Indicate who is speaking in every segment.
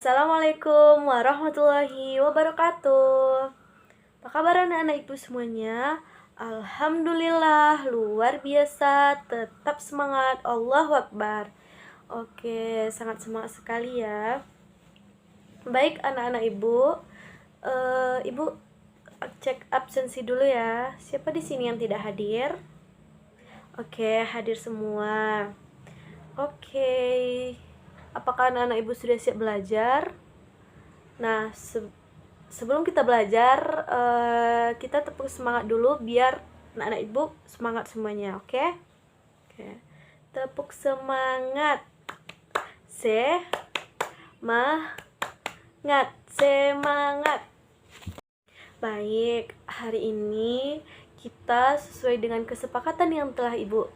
Speaker 1: Assalamualaikum warahmatullahi wabarakatuh. Apa kabar anak-anak ibu semuanya? Alhamdulillah luar biasa, tetap semangat, Allahu Akbar. Oke, sangat semangat sekali ya. Baik anak-anak ibu, ibu cek absensi dulu ya. Siapa di sini yang tidak hadir? Oke, hadir semua. Oke. Apakah anak-anak ibu sudah siap belajar? Nah, sebelum kita belajar, kita tepuk semangat dulu biar anak-anak ibu semangat semuanya, oke? Oke. Tepuk semangat. Semangat. Baik, hari ini kita sesuai dengan kesepakatan yang telah ibu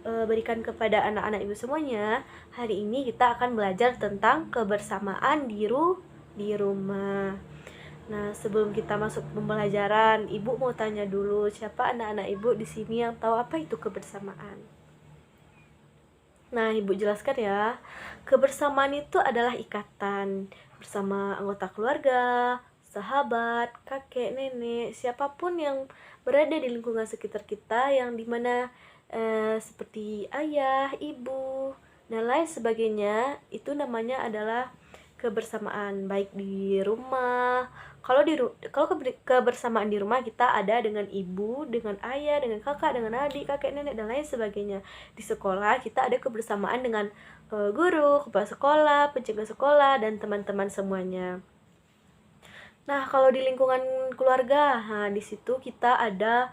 Speaker 1: berikan kepada anak-anak ibu semuanya. Hari ini kita akan belajar tentang kebersamaan di rumah. Nah, sebelum kita masuk pembelajaran, ibu mau tanya dulu, siapa anak-anak ibu di sini yang tahu apa itu kebersamaan? Nah, ibu jelaskan ya. Kebersamaan itu adalah ikatan bersama anggota keluarga, sahabat, kakek, nenek, siapapun yang berada di lingkungan sekitar kita, yang dimana seperti ayah, ibu, dan lain sebagainya. Itu namanya adalah kebersamaan, baik di rumah. Kalau kebersamaan di rumah kita ada dengan ibu, dengan ayah, dengan kakak, dengan adik, kakek, nenek, dan lain sebagainya. Di sekolah kita ada kebersamaan dengan guru, kepala sekolah, penjaga sekolah, dan teman-teman semuanya. Nah, kalau di lingkungan keluarga, nah di situ kita ada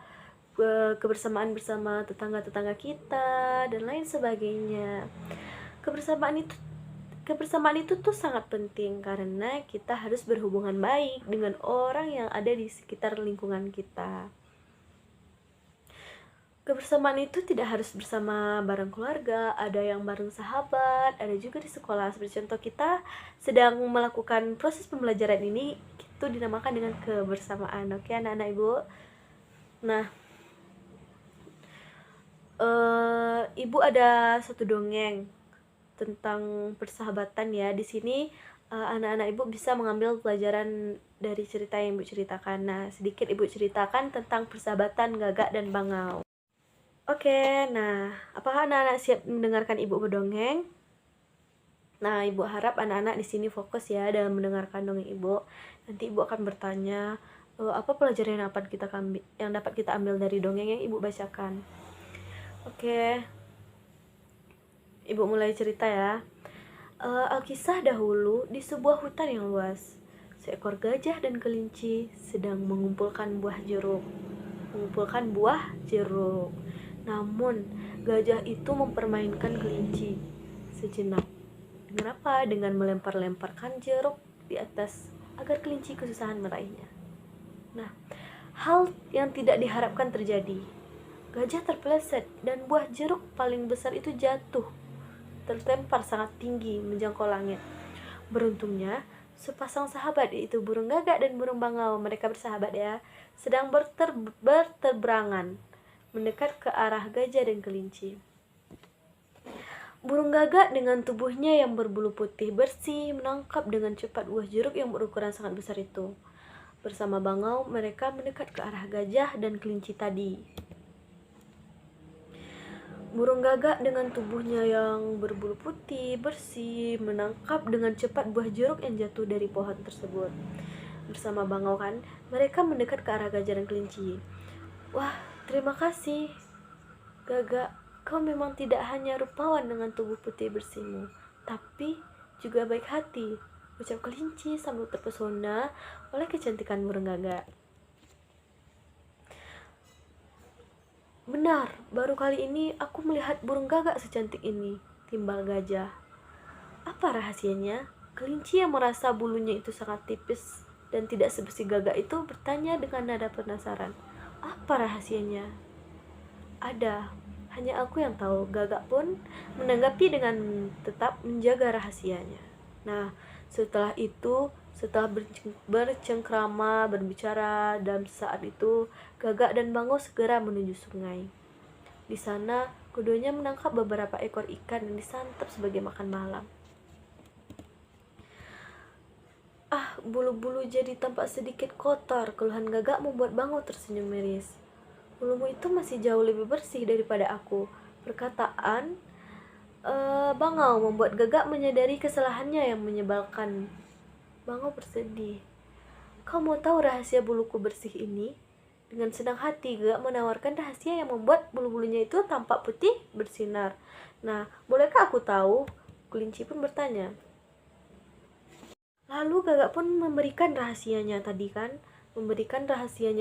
Speaker 1: kebersamaan bersama tetangga-tetangga kita dan lain sebagainya. Kebersamaan itu tuh sangat penting karena kita harus berhubungan baik dengan orang yang ada di sekitar lingkungan kita. Kebersamaan itu tidak harus bersama bareng keluarga, ada yang bareng sahabat, ada juga di sekolah. Seperti contoh kita sedang melakukan proses pembelajaran ini, itu dinamakan dengan kebersamaan. Oke, anak-anak ibu. Nah, ibu ada satu dongeng tentang persahabatan ya. Di sini anak-anak ibu bisa mengambil pelajaran dari cerita yang ibu ceritakan. Nah, sedikit ibu ceritakan tentang persahabatan Gagak dan Bangau. Oke, nah, apakah anak-anak siap mendengarkan ibu berdongeng? Nah, ibu harap anak-anak di sini fokus ya dalam mendengarkan dongeng ibu. Nanti ibu akan bertanya, apa pelajaran yang dapat kita ambil dari dongeng yang ibu bacakan. Oke, ibu mulai cerita ya. Alkisah dahulu di sebuah hutan yang luas, seekor gajah dan kelinci sedang mengumpulkan buah jeruk. Namun, gajah itu mempermainkan kelinci sejenak. Dengan apa? Dengan melempar-lemparkan jeruk di atas agar kelinci kesusahan meraihnya. Nah, hal yang tidak diharapkan terjadi. Gajah terpeleset dan buah jeruk paling besar itu jatuh, terlempar sangat tinggi menjangkau langit. Beruntungnya, sepasang sahabat yaitu burung gagak dan burung bangau, mereka bersahabat ya, sedang berterbangan mendekat ke arah gajah dan kelinci. Burung gagak dengan tubuhnya yang berbulu putih bersih menangkap dengan cepat buah jeruk yang berukuran sangat besar itu. Bersama bangau, mereka mendekat ke arah gajah dan kelinci tadi. Burung gagak dengan tubuhnya yang berbulu putih bersih menangkap dengan cepat buah jeruk yang jatuh dari pohon tersebut. Bersama bangau kan, mereka mendekat ke arah gajah dan kelinci. Wah, terima kasih, Gagak. Kau memang tidak hanya rupawan dengan tubuh putih bersihmu, tapi juga baik hati, ucap kelinci sambil terpesona oleh kecantikan burung gagak. Benar, baru kali ini aku melihat burung gagak secantik ini, timbal gajah. Apa rahasianya? Kelinci yang merasa bulunya itu sangat tipis dan tidak sebersih gagak itu bertanya dengan nada penasaran. Apa rahasianya? Ada, hanya aku yang tahu. Gagak pun menanggapi dengan tetap menjaga rahasianya. Nah, setelah bercengkrama, berbicara, dan saat itu Gagak dan Bangau segera menuju sungai. Di sana, keduanya menangkap beberapa ekor ikan yang disantap sebagai makan malam. bulu-bulu jadi tampak sedikit kotor. Keluhan Gagak membuat Bangau tersenyum miris. Bulumu itu masih jauh lebih bersih daripada aku. Perkataan Bangau membuat Gagak menyadari kesalahannya yang menyebalkan. Bangau bersedih. Kau mau tahu rahasia buluku bersih ini? Dengan senang hati Gagak menawarkan rahasia yang membuat bulu-bulunya itu tampak putih bersinar. Nah, bolehkah aku tahu? Kelinci pun bertanya. Lalu Gagak pun memberikan rahasianya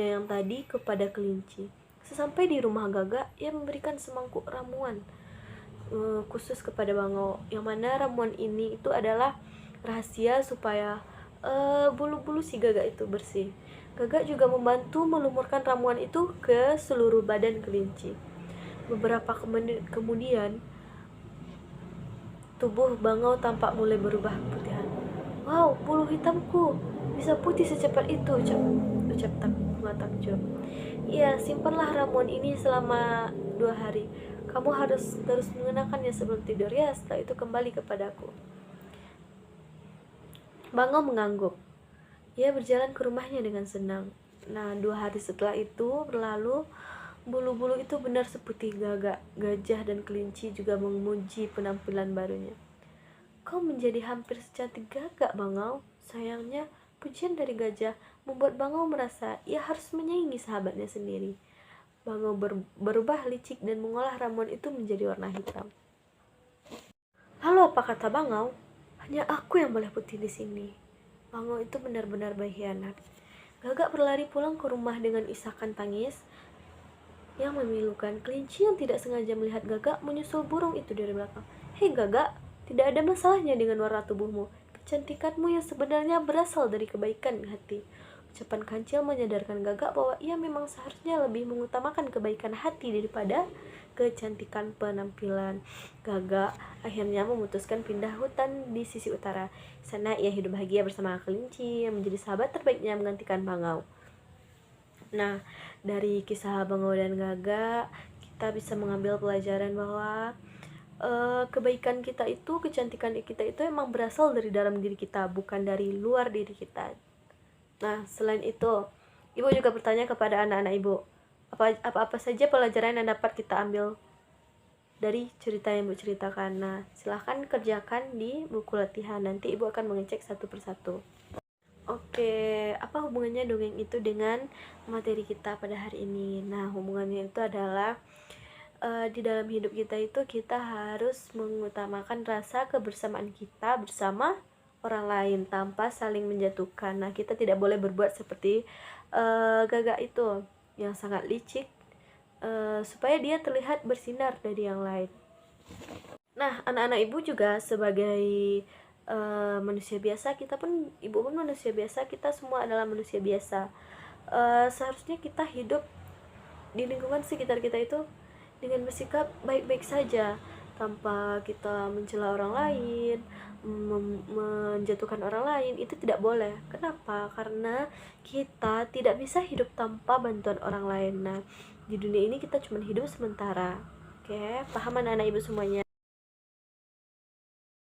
Speaker 1: yang tadi kepada kelinci. Sesampai di rumah Gagak, ia memberikan semangkuk ramuan khusus kepada Bangau, yang mana ramuan ini itu adalah rahasia supaya bulu-bulu si Gagak itu bersih. Gagak juga membantu melumurkan ramuan itu ke seluruh badan kelinci. Beberapa kemudian, tubuh Bangau tampak mulai berubah putihan. Wow, bulu hitamku bisa putih secepat itu, ucap Bunga takjub. Iya, simpanlah ramuan ini selama 2 hari. Kamu harus terus mengenakannya sebelum tidur ya, setelah itu kembali kepadaku. Bangau mengangguk. Ia berjalan ke rumahnya dengan senang. Nah, 2 hari setelah itu berlalu, bulu-bulu itu benar seputih Gagak. Gajah dan kelinci juga memuji penampilan barunya. Kau menjadi hampir secantik Gagak, Bangau. Sayangnya, pujian dari gajah membuat Bangau merasa ia harus menyaingi sahabatnya sendiri. Bangau berubah licik dan mengolah ramuan itu menjadi warna hitam. Lalu apa kata Bangau? Hanya aku yang boleh putih di sini. Bangau itu benar-benar berkhianat. Gagak berlari pulang ke rumah dengan isakan tangis yang memilukan. Kelinci yang tidak sengaja melihat Gagak menyusul burung itu dari belakang. Hei Gagak, tidak ada masalahnya dengan warna tubuhmu. Kecantikanmu yang sebenarnya berasal dari kebaikan hati. Ucapan Kancil menyadarkan Gagak bahwa ia memang seharusnya lebih mengutamakan kebaikan hati daripada kecantikan penampilan. Gagak akhirnya memutuskan pindah hutan di sisi utara. Sana ia hidup bahagia bersama kelinci yang menjadi sahabat terbaiknya menggantikan Bangau. Nah, dari kisah Bangau dan Gagak kita bisa mengambil pelajaran bahwa kebaikan kita itu, kecantikan kita itu emang berasal dari dalam diri kita, bukan dari luar diri kita. Nah, selain itu, ibu juga bertanya kepada anak-anak ibu, apa saja pelajaran yang dapat kita ambil dari cerita yang ibu ceritakan. Nah, silahkan kerjakan di buku latihan, nanti ibu akan mengecek satu persatu. Oke, apa hubungannya dongeng itu dengan materi kita pada hari ini? Nah, hubungannya itu adalah di dalam hidup kita itu kita harus mengutamakan rasa kebersamaan kita bersama orang lain tanpa saling menjatuhkan. Nah, kita tidak boleh berbuat seperti Gagak itu yang sangat licik, supaya dia terlihat bersinar dari yang lain. Nah, anak-anak ibu juga sebagai manusia biasa, ibu pun manusia biasa, kita semua adalah manusia biasa. Seharusnya kita hidup di lingkungan sekitar kita itu dengan bersikap baik-baik saja, tanpa kita mencela orang lain, menjatuhkan orang lain. Itu tidak boleh. Kenapa? Karena kita tidak bisa hidup tanpa bantuan orang lain. Nah, di dunia ini kita cuma hidup sementara. Oke, paham anak-anak ibu semuanya?